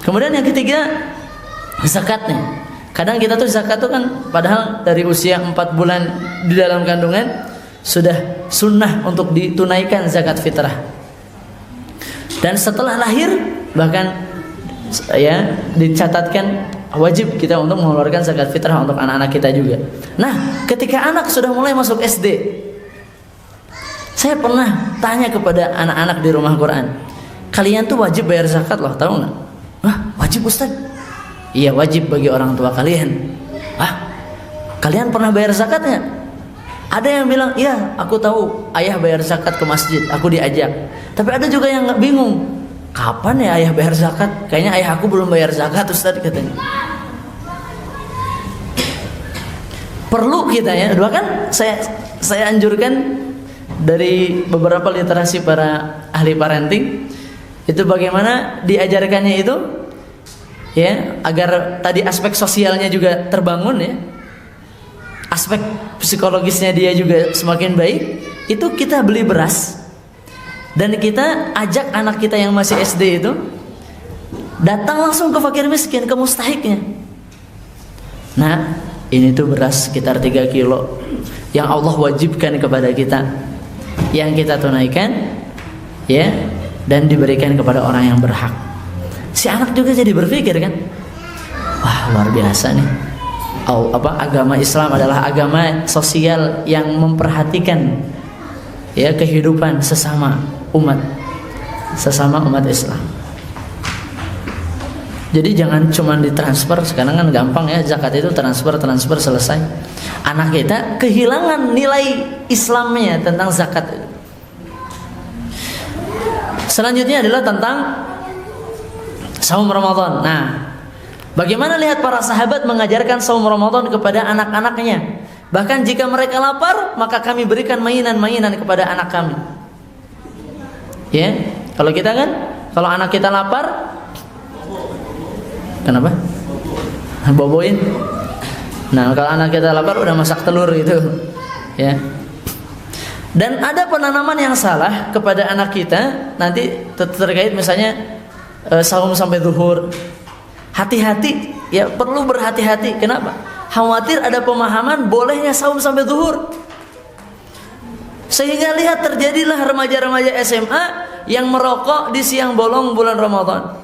Kemudian yang ketiga, zakatnya. Kadang kita tuh zakat tuh kan padahal dari usia 4 bulan di dalam kandungan sudah sunnah untuk ditunaikan zakat fitrah. Dan setelah lahir bahkan ya dicatatkan wajib kita untuk mengeluarkan zakat fitrah untuk anak-anak kita juga. Nah, ketika anak sudah mulai masuk SD, saya pernah tanya kepada anak-anak di rumah Quran, kalian tuh wajib bayar zakat loh, tahu nggak? Wah, wajib Ustaz. Iya, wajib bagi orang tua kalian. Ah, kalian pernah bayar zakat nggak? Ada yang bilang, iya, aku tahu ayah bayar zakat ke masjid, aku diajak. Tapi ada juga yang nggak bingung, kapan ya ayah bayar zakat? Kayaknya ayah aku belum bayar zakat, Ustaz, katanya. Perlu kita ya, bahkan saya anjurkan dari beberapa literasi para ahli parenting itu bagaimana diajarkannya itu ya, agar tadi aspek sosialnya juga terbangun ya, aspek psikologisnya dia juga semakin baik. Itu kita beli beras dan kita ajak anak kita yang masih SD itu datang langsung ke fakir miskin, ke mustahiknya. Nah, ini tuh beras sekitar 3 kilo yang Allah wajibkan kepada kita, yang kita tunaikan ya, dan diberikan kepada orang yang berhak. Si anak juga jadi berpikir kan, wah luar biasa nih. Agama Islam adalah agama sosial yang memperhatikan ya kehidupan sesama umat Islam. Jadi jangan cuma ditransfer, sekarang kan gampang ya, zakat itu transfer selesai. Anak kita kehilangan nilai Islamnya tentang zakat itu. Selanjutnya adalah tentang saum Ramadan. Nah, bagaimana lihat para sahabat mengajarkan saum Ramadan kepada anak-anaknya. Bahkan jika mereka lapar, maka kami berikan mainan-mainan kepada anak kami. Ya, kalau kita kan, kalau anak kita lapar, kenapa? Boboin. Nah, kalau anak kita lapar udah masak telur gitu. Ya. Dan ada penanaman yang salah kepada anak kita nanti terkait misalnya saum sampai zuhur. Hati-hati, ya perlu berhati-hati. Kenapa? Khawatir ada pemahaman bolehnya saum sampai zuhur. Sehingga lihat terjadilah remaja-remaja SMA yang merokok di siang bolong bulan Ramadan,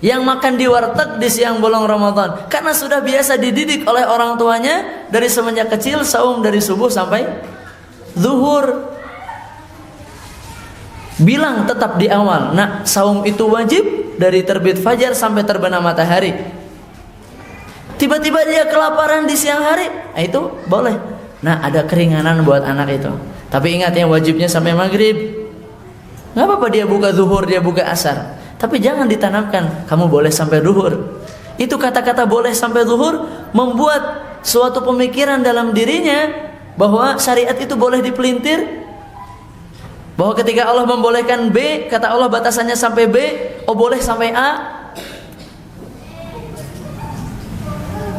yang makan di warteg di siang bolong Ramadan, karena sudah biasa dididik oleh orang tuanya dari semenjak kecil saum dari subuh sampai zuhur. Bilang tetap di awal, nah saum itu wajib dari terbit fajar sampai terbenam matahari. Tiba-tiba dia kelaparan di siang hari, nah itu boleh. Nah, ada keringanan buat anak itu. Tapi ingat yang wajibnya sampai maghrib. Gak apa-apa dia buka zuhur, dia buka asar, tapi jangan ditanamkan kamu boleh sampai zuhur. Itu kata-kata boleh sampai zuhur membuat suatu pemikiran dalam dirinya bahwa syariat itu boleh dipelintir. Bahwa ketika Allah membolehkan B, kata Allah batasannya sampai B, oh boleh sampai A.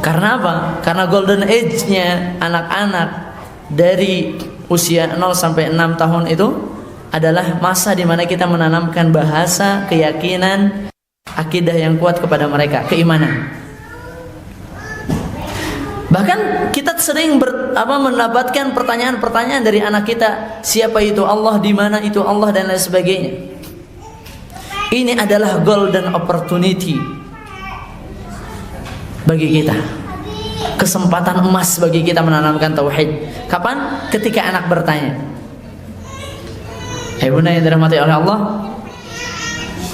Karena apa? Karena golden age-nya anak-anak dari usia 0 sampai 6 tahun itu adalah masa di mana kita menanamkan bahasa, keyakinan, akidah yang kuat kepada mereka, keimanan. Bahkan kita sering mendapatkan pertanyaan-pertanyaan dari anak kita, siapa itu Allah, di mana itu Allah, dan lain sebagainya. Ini adalah golden opportunity bagi kita, kesempatan emas bagi kita menanamkan tauhid. Kapan? Ketika anak bertanya. Bunda yang dirahmati oleh Allah,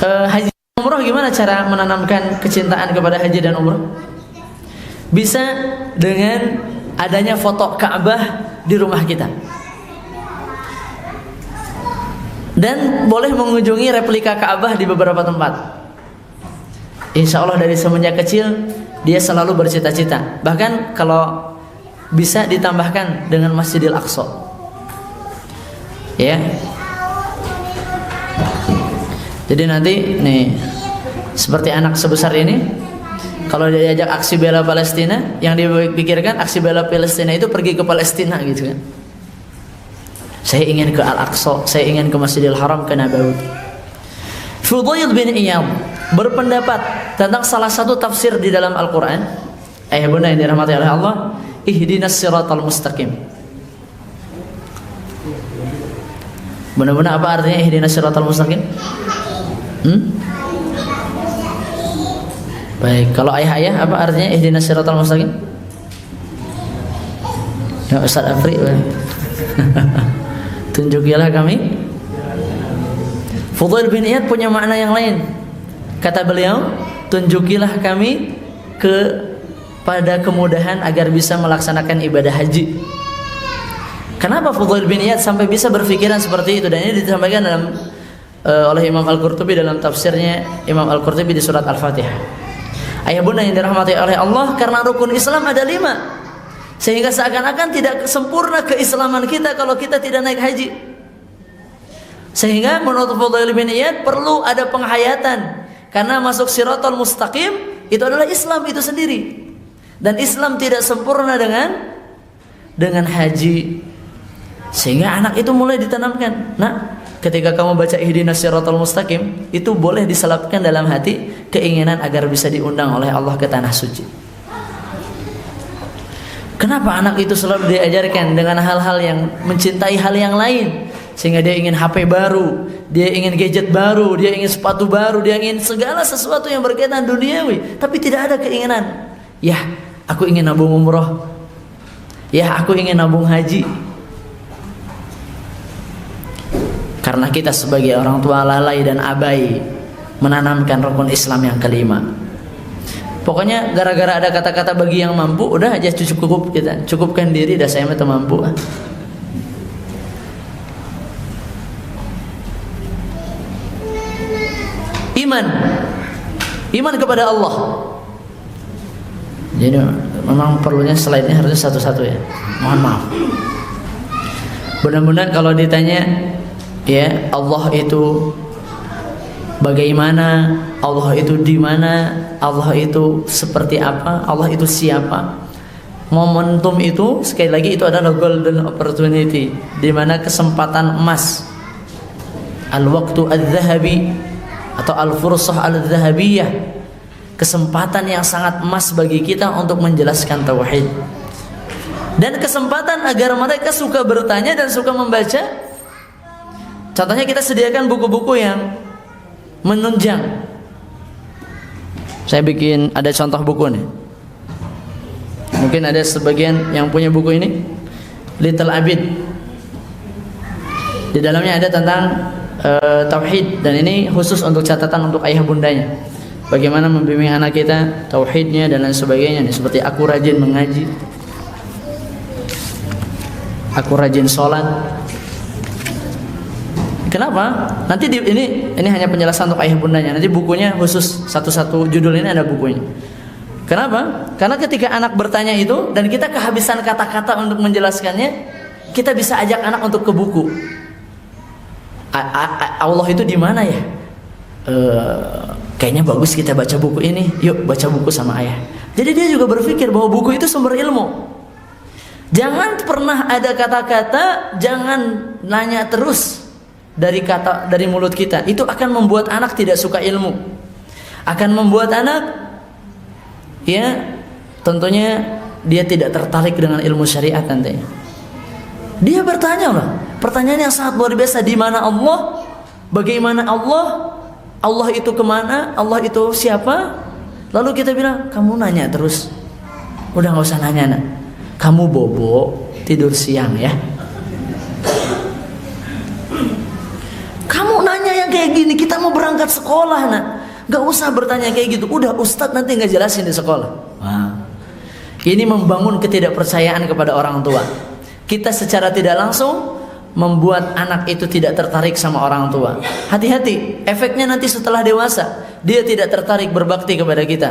haji dan umrah, gimana cara menanamkan kecintaan kepada haji dan umrah? Bisa dengan adanya foto Ka'bah di rumah kita, dan boleh mengunjungi replika Ka'bah di beberapa tempat. Insya Allah dari semenjak kecil dia selalu bercita-cita. Bahkan kalau bisa ditambahkan dengan Masjidil Aqsa. Ya. Jadi nanti nih, seperti anak sebesar ini, kalau dia diajak aksi bela Palestina, yang dipikirkan aksi bela Palestina itu pergi ke Palestina gitu kan. Saya ingin ke Al-Aqsa, saya ingin ke Masjidil Haram, ke Nabawi. Fudail bin Iyad berpendapat tentang salah satu tafsir di dalam Al-Quran. Ayah bunda yang dirahmati oleh Allah, ihdinas siratal mustaqim. Benar-benar apa artinya ihdinas siratal mustaqim? Baik, kalau ayah-ayah apa artinya ihdinas siratal mustaqim? Ya Ustaz Afri, tunjukilah kami. Fudail bin Iyad punya makna yang lain. Kata beliau, tunjukilah kami kepada kemudahan agar bisa melaksanakan ibadah haji. Kenapa Fudail bin Iyad sampai bisa berpikiran seperti itu? Dan ini disampaikan dalam oleh Imam Al-Qurtubi dalam tafsirnya Imam Al-Qurtubi di surat Al-Fatihah. Ayah bunda yang dirahmati oleh Allah, karena rukun Islam ada 5, sehingga seakan-akan tidak sempurna keislaman kita kalau kita tidak naik haji. Sehingga menurut Fudail bin Iyad perlu ada penghayatan, karena masuk siratal mustaqim itu adalah Islam itu sendiri, dan Islam tidak sempurna dengan haji. Sehingga anak itu mulai ditanamkan, nah, ketika kamu baca ihdinas siratal mustaqim, itu boleh diselapkan dalam hati keinginan agar bisa diundang oleh Allah ke tanah suci. Kenapa anak itu selalu diajarkan dengan hal-hal yang mencintai hal yang lain, sehingga dia ingin HP baru, dia ingin gadget baru, dia ingin sepatu baru, dia ingin segala sesuatu yang berkaitan duniawi, tapi tidak ada keinginan, ya aku ingin nabung umroh, ya aku ingin nabung haji. Karena kita sebagai orang tua lalai dan abai menanamkan rukun Islam yang kelima. Pokoknya gara-gara ada kata-kata bagi yang mampu, udah aja cukup kita cukupkan diri, dah saya mah mampu. Iman kepada Allah. Jadi memang perlunya slide-nya harusnya satu-satu ya. Mohon maaf. Mudah-mudahan kalau ditanya, ya Allah itu bagaimana, Allah itu di mana, Allah itu seperti apa, Allah itu siapa. Momentum itu sekali lagi itu adalah golden opportunity, di mana kesempatan emas, al-waqtu al-dhahabi atau al-fursah al-dhahabiyah, kesempatan yang sangat emas bagi kita untuk menjelaskan tauhid. Dan kesempatan agar mereka suka bertanya dan suka membaca. Contohnya kita sediakan buku-buku yang menunjang. Saya bikin ada contoh buku nih. Mungkin ada sebagian yang punya buku ini, Little Abid. Di dalamnya ada tentang tauhid, dan ini khusus untuk catatan untuk ayah bundanya. Bagaimana membimbing anak kita tauhidnya dan lain sebagainya nih, seperti aku rajin mengaji, aku rajin sholat. Kenapa? Nanti ini hanya penjelasan untuk ayah bundanya. Nanti bukunya khusus satu-satu judul ini ada bukunya. Kenapa? Karena ketika anak bertanya itu dan kita kehabisan kata-kata untuk menjelaskannya, kita bisa ajak anak untuk ke buku. Allah itu di mana ya? Kayaknya bagus kita baca buku ini. Yuk baca buku sama ayah. Jadi dia juga berpikir bahwa buku itu sumber ilmu. Jangan pernah ada kata-kata, jangan nanya terus dari mulut kita. Itu akan membuat anak tidak suka ilmu. Akan membuat anak, ya tentunya dia tidak tertarik dengan ilmu syariat nantinya. Dia bertanya lah, pertanyaan yang sangat luar biasa. Di mana Allah? Bagaimana Allah? Allah itu kemana? Allah itu siapa? Lalu kita bilang, kamu nanya terus. Udah gak usah nanya nak. Kamu bobo, tidur siang ya. Kamu nanya yang kayak gini, kita mau berangkat sekolah nak. Gak usah bertanya kayak gitu. Udah ustadz nanti gak jelasin di sekolah. Wah. Ini membangun ketidakpercayaan kepada orang tua. Kita secara tidak langsung membuat anak itu tidak tertarik sama orang tua. Hati-hati, efeknya nanti setelah dewasa dia tidak tertarik berbakti kepada kita.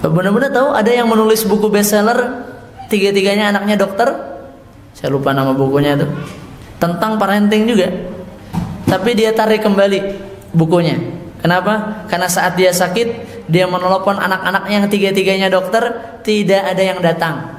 Benar-benar tahu ada yang menulis buku bestseller, tiga-tiganya anaknya dokter. Saya lupa nama bukunya itu. Tentang parenting juga. Tapi dia tarik kembali bukunya. Kenapa? Karena saat dia sakit, dia menelepon anak-anaknya yang tiga-tiganya dokter, tidak ada yang datang.